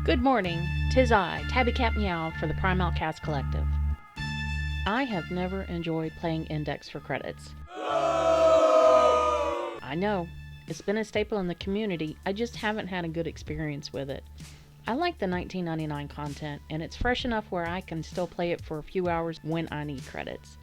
Good morning, 'tis I, tabycatmeow for the Prime Outcast Collective. I have never enjoyed playing Index for credits. I know, it's been a staple in the community, I just haven't had a good experience with it. I like the $19.99 content, and it's fresh enough where I can still play it for a few hours when I need credits.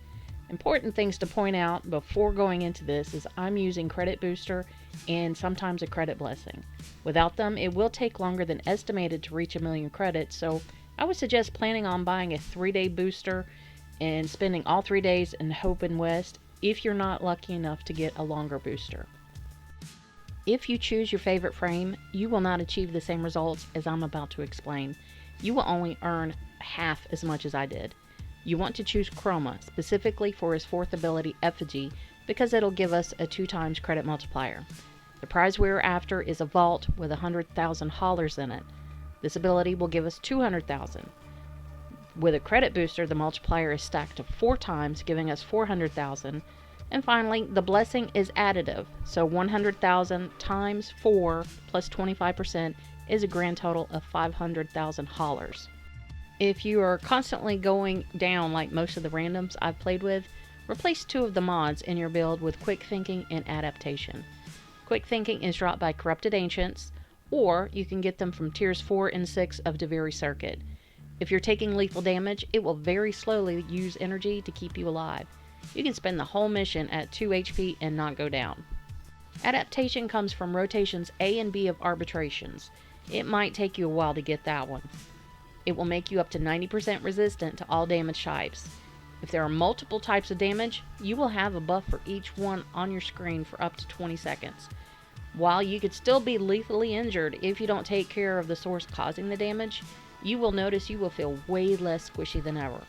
Important things to point out before going into this is I'm using Credit Booster and sometimes a Credit Blessing. Without them, it will take longer than estimated to reach 1,000,000 credits, so I would suggest planning on buying a 3-day booster and spending all 3 days in Hope and West if you're not lucky enough to get a longer booster. If you choose your favorite frame, you will not achieve the same results as I'm about to explain. You will only earn half as much as I did. You want to choose Chroma, specifically for his 4th ability, Effigy, because it'll give us a 2x credit multiplier. The prize we're after is a vault with 100,000 hollers in it. This ability will give us 200,000. With a credit booster, the multiplier is stacked to 4 times, giving us 400,000. And finally, the blessing is additive, so 100,000 times 4 plus 25% is a grand total of 500,000 hollers. If you are constantly going down like most of the randoms I've played with, replace 2 of the mods in your build with Quick Thinking and Adaptation. Quick Thinking is dropped by Corrupted Ancients, or you can get them from tiers 4 and 6 of Deviri Circuit. If you're taking lethal damage, it will very slowly use energy to keep you alive. You can spend the whole mission at 2 HP and not go down. Adaptation comes from rotations A and B of arbitrations. It might take you a while to get that one. It will make you up to 90% resistant to all damage types. If there are multiple types of damage, you will have a buff for each one on your screen for up to 20 seconds. While you could still be lethally injured if you don't take care of the source causing the damage, you will notice you will feel way less squishy than ever.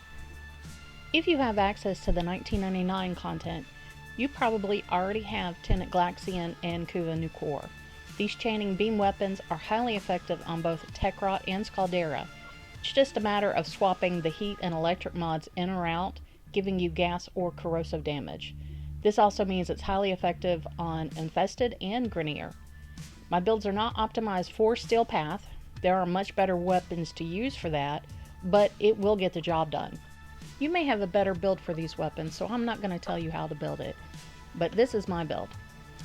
If you have access to the $19.99 content, you probably already have Tenet Glaxian and Kuva Nukor. These chaining beam weapons are highly effective on both Tekrot and Scaldera. It's just a matter of swapping the heat and electric mods in or out, giving you gas or corrosive damage. This also means it's highly effective on Infested and Grenier. My builds are not optimized for Steel Path. There are much better weapons to use for that, but it will get the job done. You may have a better build for these weapons, so I'm not going to tell you how to build it. But this is my build.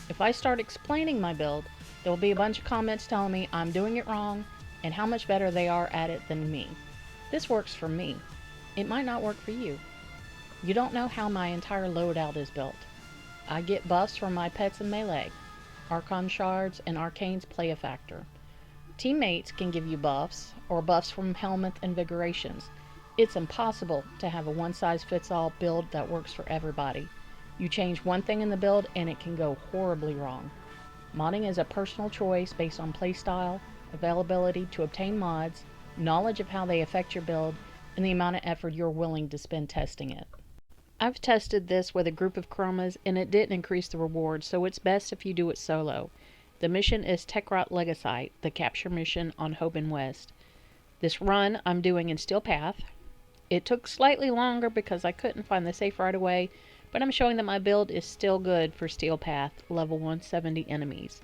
If I start explaining my build, there will be a bunch of comments telling me I'm doing it wrong and how much better they are at it than me. This works for me. It might not work for you. You don't know how my entire loadout is built. I get buffs from my pets in melee. Archon shards and arcanes play a factor. Teammates can give you buffs, or buffs from helmet invigorations. It's impossible to have a one-size-fits-all build that works for everybody. You change one thing in the build and it can go horribly wrong. Modding is a personal choice based on playstyle, availability to obtain mods, knowledge of how they affect your build, and the amount of effort you're willing to spend testing it. I've tested this with a group of chromas and it didn't increase the reward, so it's best if you do it solo. The mission is Tekrot Legacyte, the capture mission on Hope and West. This run I'm doing in Steel Path. It took slightly longer because I couldn't find the safe right away, but I'm showing that my build is still good for Steel Path level 170 enemies.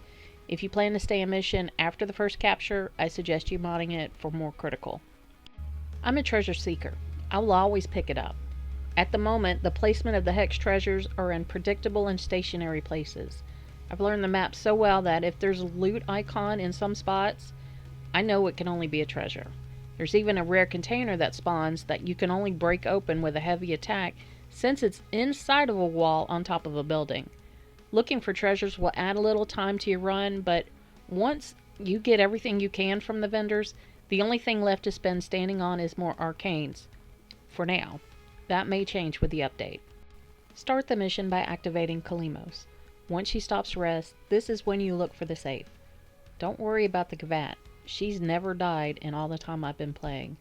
If you plan to stay in mission after the first capture, I suggest you modding it for more critical. I'm a treasure seeker. I will always pick it up. At the moment, the placement of the hex treasures are in predictable and stationary places. I've learned the map so well that if there's a loot icon in some spots, I know it can only be a treasure. There's even a rare container that spawns that you can only break open with a heavy attack since it's inside of a wall on top of a building. Looking for treasures will add a little time to your run, but once you get everything you can from the vendors, the only thing left to spend standing on is more arcanes. For now. That may change with the update. Start the mission by activating Kalimos. Once she stops rest, this is when you look for the safe. Don't worry about the Gavat. She's never died in all the time I've been playing.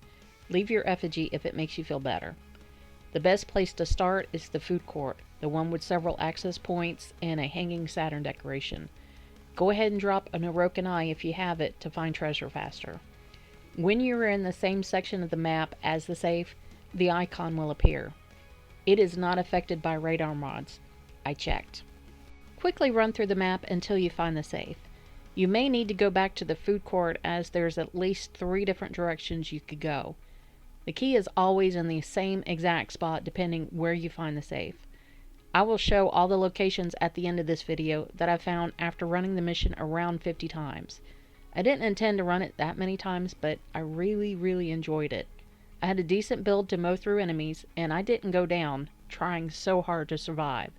Leave your effigy if it makes you feel better. The best place to start is the food court, the one with several access points and a hanging Saturn decoration. Go ahead and drop an Orokin Eye if you have it to find treasure faster. When you are in the same section of the map as the safe, the icon will appear. It is not affected by radar mods. I checked. Quickly run through the map until you find the safe. You may need to go back to the food court as there's at least 3 different directions you could go. The key is always in the same exact spot depending where you find the safe. I will show all the locations at the end of this video that I found after running the mission around 50 times. I didn't intend to run it that many times, but I really enjoyed it. I had a decent build to mow through enemies, and I didn't go down, trying so hard to survive.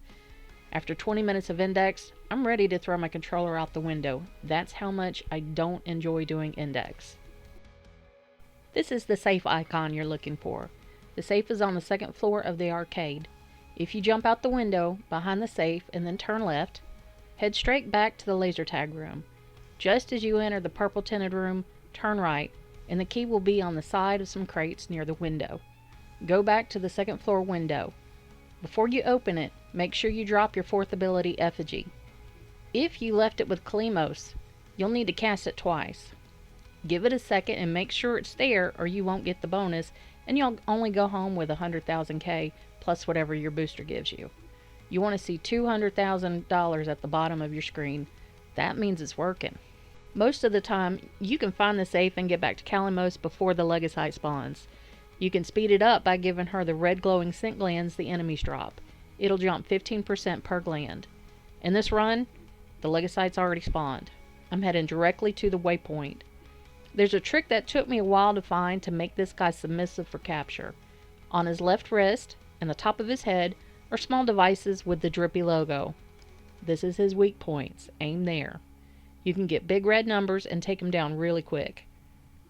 After 20 minutes of index, I'm ready to throw my controller out the window. That's how much I don't enjoy doing index. This is the safe icon you're looking for. The safe is on the 2nd floor of the arcade. If you jump out the window behind the safe and then turn left, head straight back to the laser tag room. Just as you enter the purple tinted room, turn right, and the key will be on the side of some crates near the window. Go back to the 2nd floor window. Before you open it, make sure you drop your 4th ability Effigy. If you left it with Kalimos, you'll need to cast it twice. Give it a second and make sure it's there or you won't get the bonus, and you'll only go home with 100,000 K plus whatever your booster gives you. You want to see $200,000 at the bottom of your screen. That means it's working. Most of the time, you can find the safe and get back to Kalimos before the Legacyte spawns. You can speed it up by giving her the red glowing scent glands the enemies drop. It'll jump 15% per gland. In this run, the Legacyte's already spawned. I'm heading directly to the waypoint. There's a trick that took me a while to find to make this guy submissive for capture. On his left wrist and the top of his head are small devices with the drippy logo. This is his weak points. Aim there. You can get big red numbers and take him down really quick.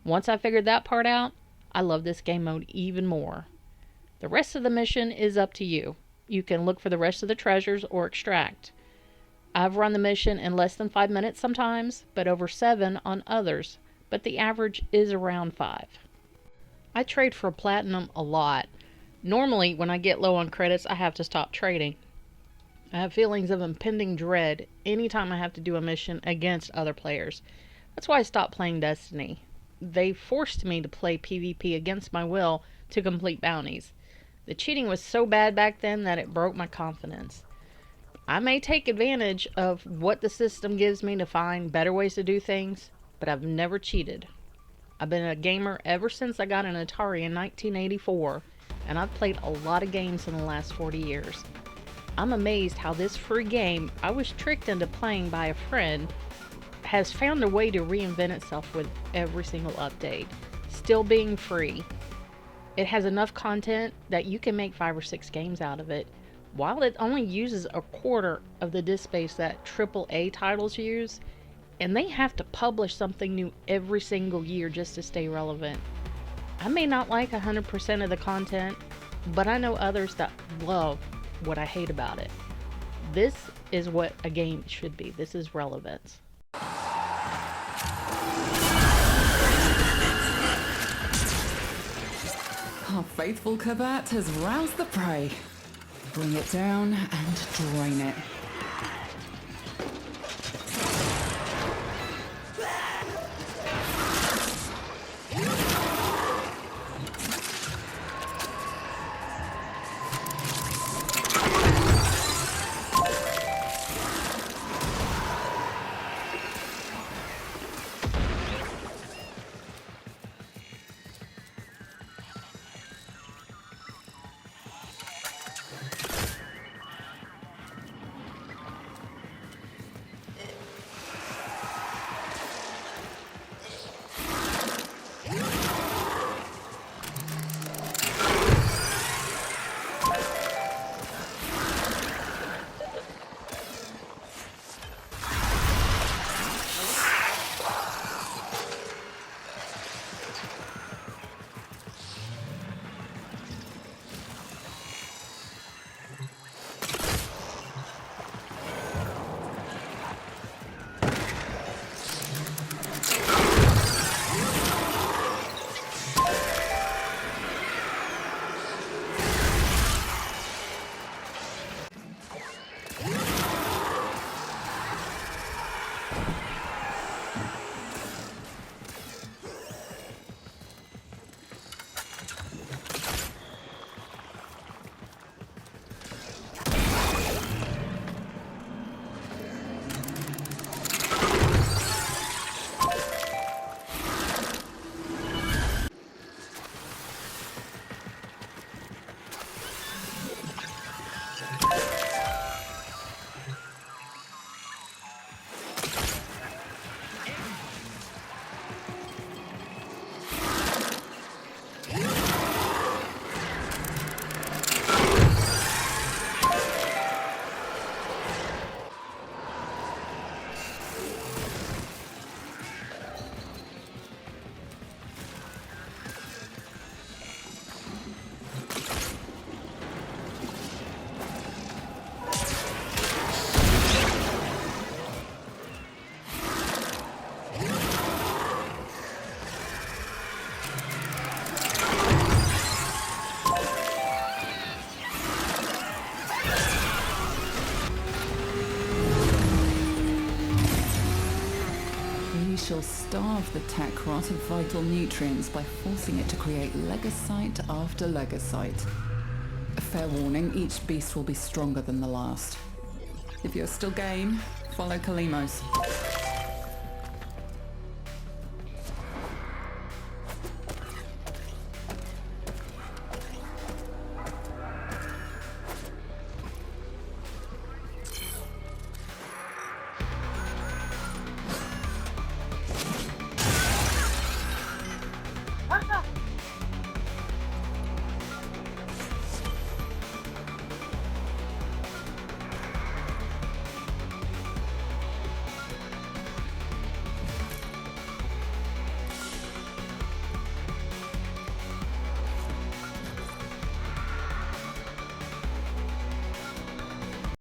Once I figured that part out, I love this game mode even more. The rest of the mission is up to you. You can look for the rest of the treasures or extract. I've run the mission in less than 5 minutes sometimes, but over 7 on others, but the average is around 5. I trade for platinum a lot. Normally, when I get low on credits, I have to stop trading. I have feelings of impending dread anytime I have to do a mission against other players. That's why I stopped playing Destiny. They forced me to play PvP against my will to complete bounties. The cheating was so bad back then that it broke my confidence. I may take advantage of what the system gives me to find better ways to do things, but I've never cheated. I've been a gamer ever since I got an Atari in 1984, and I've played a lot of games in the last 40 years. I'm amazed how this free game I was tricked into playing by a friend has found a way to reinvent itself with every single update, still being free. It has enough content that you can make 5 or 6 games out of it, while it only uses a quarter of the disk space that AAA titles use, and they have to publish something new every single year just to stay relevant. I may not like 100% of the content, but I know others that love what I hate about it. This is what a game should be. This is relevance. Our faithful Kabat has roused the prey. Bring it down and drain it. tech rot of vital nutrients by forcing it to create Legacyte after Legacyte. Fair warning, each beast will be stronger than the last. If you're still game, follow Kalimos.